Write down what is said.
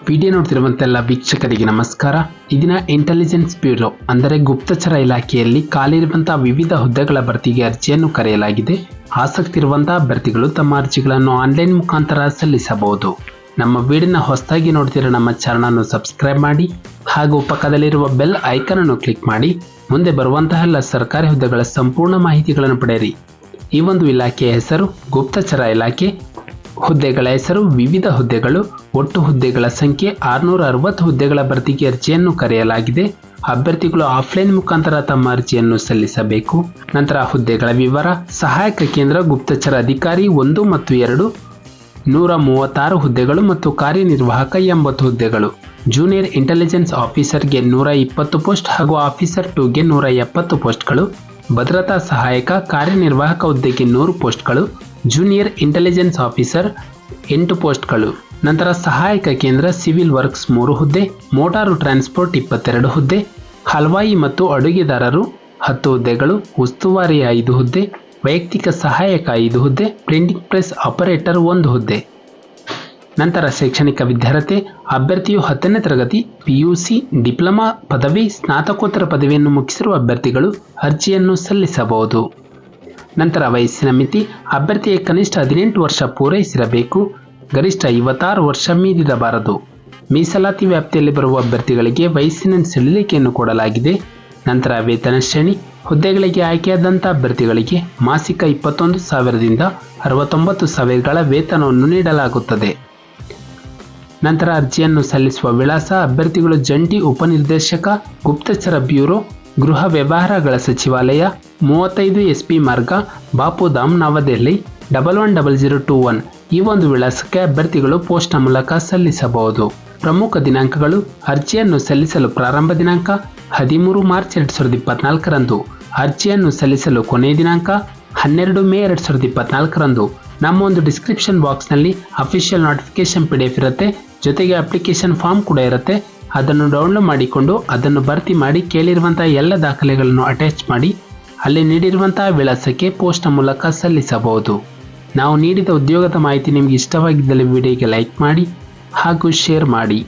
Video ನೋಡ್ತಿರುವಂತೆಲ್ಲ ವೀಕ್ಷಕರಿಗೆ ನಮಸ್ಕಾರ. ಇದನ್ನ ಇಂಟೆಲಿಜೆನ್ಸ್ ಬ್ಯೂರೋ ಅಂದರೆ ಗುಪ್ತಚರ ಇಲಾಖೆಯಲ್ಲಿ ಖಾಲಿರುವಂತಹ ವಿವಿಧ ಹುದ್ದೆಗಳ ಭರ್ತಿಗೆ ಅರ್ಜಿಯನ್ನು ಕರೆಯಲಾಗಿದೆ. ಆಸಕ್ತಿ ಇರುವಂತಹ ಅಭ್ಯರ್ಥಿಗಳು ತಮ್ಮ ಅರ್ಜಿಗಳನ್ನು ಆನ್ಲೈನ್ ಮುಖಾಂತರ ಸಲ್ಲಿಸಬಹುದು. ನಮ್ಮ ವಿಡಿಯೋನ ಹೊಸದಾಗಿ ನೋಡ್ತಿರೋ ನಮ್ಮ ಚಾನಲ್ ಸಬ್ಸ್ಕ್ರೈಬ್ ಮಾಡಿ ಹಾಗೂ ಪಕ್ಕದಲ್ಲಿರುವ ಬೆಲ್ ಐಕಾನ್ ಅನ್ನು ಕ್ಲಿಕ್ ಮಾಡಿ ಮುಂದೆ ಬರುವಂತಹ ಎಲ್ಲ ಸರ್ಕಾರಿ ಹುದ್ದೆಗಳ ಸಂಪೂರ್ಣ ಮಾಹಿತಿಗಳನ್ನು ಪಡೆಯಿರಿ. ಈ ಒಂದು ಇಲಾಖೆಯ ಹೆಸರು ಗುಪ್ತಚರ ಇಲಾಖೆ. ಹುದ್ದೆಗಳ ಹೆಸರು ವಿವಿಧ ಹುದ್ದೆಗಳು. ಒಟ್ಟು ಹುದ್ದೆಗಳ ಸಂಖ್ಯೆ 660 ಹುದ್ದೆಗಳ ಭರ್ತಿಗೆ ಅರ್ಜಿಯನ್ನು ಕರೆಯಲಾಗಿದೆ. ಅಭ್ಯರ್ಥಿಗಳು ಆಫ್ಲೈನ್ ಮುಖಾಂತರ ತಮ್ಮ ಅರ್ಜಿಯನ್ನು ಸಲ್ಲಿಸಬೇಕು. ನಂತರ ಹುದ್ದೆಗಳ ವಿವರ: ಸಹಾಯಕ ಕೇಂದ್ರ ಗುಪ್ತಚರ ಅಧಿಕಾರಿ 1 ಮತ್ತು 2 136 ಹುದ್ದೆಗಳು ಮತ್ತು ಕಾರ್ಯನಿರ್ವಾಹಕ 80 ಹುದ್ದೆಗಳು. ಜೂನಿಯರ್ ಇಂಟೆಲಿಜೆನ್ಸ್ ಆಫೀಸರ್ಗೆ 120 ಪೋಸ್ಟ್ ಹಾಗೂ ಆಫೀಸರ್ 2ಗೆ 170 ಪೋಸ್ಟ್ಗಳು. ಭದ್ರತಾ ಸಹಾಯಕ ಕಾರ್ಯನಿರ್ವಾಹಕ ಹುದ್ದೆಗೆ 100 ಪೋಸ್ಟ್ಗಳು. ಜೂನಿಯರ್ ಇಂಟೆಲಿಜೆನ್ಸ್ ಆಫೀಸರ್ 8 ಪೋಸ್ಟ್ಗಳು. ನಂತರ ಸಹಾಯಕ ಕೇಂದ್ರ ಸಿವಿಲ್ ವರ್ಕ್ಸ್ 3 ಹುದ್ದೆ, ಮೋಟಾರು ಟ್ರಾನ್ಸ್ಪೋರ್ಟ್ 22 ಹುದ್ದೆ, ಹಲ್ವಾಯಿ ಮತ್ತು ಅಡುಗೆದಾರರು 10 ಹುದ್ದೆಗಳು, ಉಸ್ತುವಾರಿ 5 ಹುದ್ದೆ, ವೈಯಕ್ತಿಕ ಸಹಾಯಕ 5 ಹುದ್ದೆ, ಪ್ರಿಂಟಿಂಗ್ ಪ್ರೆಸ್ ಆಪರೇಟರ್ 1 ಹುದ್ದೆ. ನಂತರ ಶೈಕ್ಷಣಿಕ ವಿದ್ಯಾರ್ಹತೆ: ಅಭ್ಯರ್ಥಿಯು 10ನೇ ತರಗತಿ, PUC, ಡಿಪ್ಲೊಮಾ ಪದವಿ, ಸ್ನಾತಕೋತ್ತರ ಪದವಿಯನ್ನು ಮುಗಿಸಿರುವ ಅಭ್ಯರ್ಥಿಗಳು ಅರ್ಜಿಯನ್ನು ಸಲ್ಲಿಸಬಹುದು. ನಂತರ ವಯಸ್ಸಿನ ಮಿತಿ: ಅಭ್ಯರ್ಥಿಯ ಕನಿಷ್ಠ 18 ವರ್ಷ ಪೂರೈಸಿರಬೇಕು, ಗರಿಷ್ಠ 56 ವರ್ಷ ಮೀರಿರಬಾರದು. ಮೀಸಲಾತಿ ವ್ಯಾಪ್ತಿಯಲ್ಲಿ ಬರುವ ಅಭ್ಯರ್ಥಿಗಳಿಗೆ ವಯಸ್ಸಿನ ಸಡಿಲಿಕೆಯನ್ನು ಕೊಡಲಾಗಿದೆ. ನಂತರ ವೇತನ ಶ್ರೇಣಿ: ಹುದ್ದೆಗಳಿಗೆ ಆಯ್ಕೆಯಾದಂಥ ಅಭ್ಯರ್ಥಿಗಳಿಗೆ ಮಾಸಿಕ 21,000ದಿಂದ 69,000ಗಳ ವೇತನವನ್ನು ನೀಡಲಾಗುತ್ತದೆ. ನಂತರ ಅರ್ಜಿಯನ್ನು ಸಲ್ಲಿಸುವ ವಿಳಾಸ: ಅಭ್ಯರ್ಥಿಗಳು ಜಂಟಿ ಉಪನಿರ್ದೇಶಕ, ಗುಪ್ತಚರ ಬ್ಯೂರೋ, ಗೃಹ ವ್ಯವಹಾರಗಳ ಸಚಿವಾಲಯ, 35 SP ಮಾರ್ಗ, ಬಾಪುಧಾಮ್, ನವದೆಹಲಿ 110021. ಈ ಒಂದು ವಿಳಾಸಕ್ಕೆ ಅಭ್ಯರ್ಥಿಗಳು ಪೋಸ್ಟ್ನ ಮೂಲಕ ಸಲ್ಲಿಸಬಹುದು. ಪ್ರಮುಖ ದಿನಾಂಕಗಳು: ಅರ್ಜಿಯನ್ನು ಸಲ್ಲಿಸಲು ಪ್ರಾರಂಭ ದಿನಾಂಕ 13 ಮಾರ್ಚ್ 2024ರಂದು. ಅರ್ಜಿಯನ್ನು ಸಲ್ಲಿಸಲು ಕೊನೆಯ ದಿನಾಂಕ 12 ಮೇ 2024ರಂದು. ನಮ್ಮ ಒಂದು ಡಿಸ್ಕ್ರಿಪ್ಷನ್ ಬಾಕ್ಸ್ನಲ್ಲಿ ಅಫಿಷಿಯಲ್ ನೋಟಿಫಿಕೇಶನ್ PDF ಇರುತ್ತೆ, ಜೊತೆಗೆ ಅಪ್ಲಿಕೇಶನ್ ಫಾರ್ಮ್ ಕೂಡ ಇರುತ್ತೆ. ಅದನ್ನು ಡೌನ್ಲೋಡ್ ಮಾಡಿಕೊಂಡು ಅದನ್ನು ಭರ್ತಿ ಮಾಡಿ ಕೇಳಿರುವಂತಹ ಎಲ್ಲ ದಾಖಲೆಗಳನ್ನು ಅಟ್ಯಾಚ್ ಮಾಡಿ ಅಲ್ಲಿ ನೀಡಿರುವಂತಹ ವಿಳಾಸಕ್ಕೆ ಪೋಸ್ಟ್ನ ಮೂಲಕ ಸಲ್ಲಿಸಬಹುದು. ನಾವು ನೀಡಿದ ಉದ್ಯೋಗದ ಮಾಹಿತಿ ನಿಮಗೆ ಇಷ್ಟವಾಗಿದ್ದಲ್ಲಿ ವಿಡಿಯೋಗೆ ಲೈಕ್ ಮಾಡಿ ಹಾಗೂ ಶೇರ್ ಮಾಡಿ.